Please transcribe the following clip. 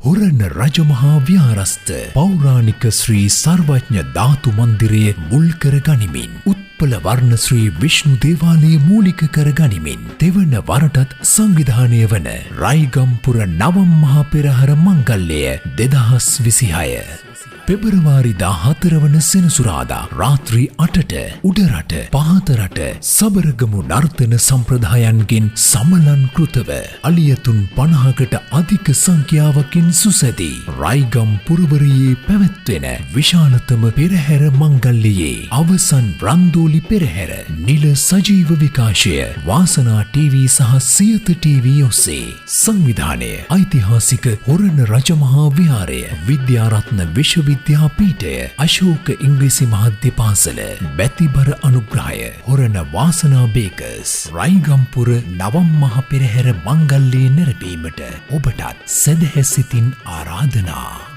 හොරණ රජමහා විහාරස්ථ පෞරාණික ශ්‍රී සර්වඥ ධාතු මන්දිරය මුල් කර ගනිමින් උත්පල වර්ණ ශ්‍රී විෂ්ණු දේවාලයේ මූලික කර ගනිමින් තෙවන වරටත් සංවිධානය වන රයිගම්පුර නවම් මහා පෙරහර මංගල්‍යය 2026 පෙබරවාරි 14 වන සෙනසුරාදා රාත්‍රී 8ට උඩරට පහතරට සබරගමු නර්තන සම්ප්‍රදායන්ගෙන් සමලංකృతව අලියතුන් 50කට අධික සංඛ්‍යාවකින් සුසැදී රයිගම් පුරවරයේ පැවැත්වෙන විශාලතම පෙරහැර මංගල්‍යයේ අවසන් රන්දෝලි පෙරහැර නිල සජීව විකාශය වාසනා ටීවී සහ සියත ටීවී ඔස්සේ සංවිධානය ඓතිහාසික හොරණ රජමහා විහාරය විද්‍යාරත්න විද්‍යාපීඨය අශෝක ඉංග්‍රීසි මාධ්‍ය පාසල බැතිබර අනුග්‍රහය හොරණ වාසනා බේකර්ස් රයිගම්පුර නවම් මහ පෙරහැර මංගල්‍යයේ නැරඹීමට ඔබටත් සදහැසිතින් ආරාධනා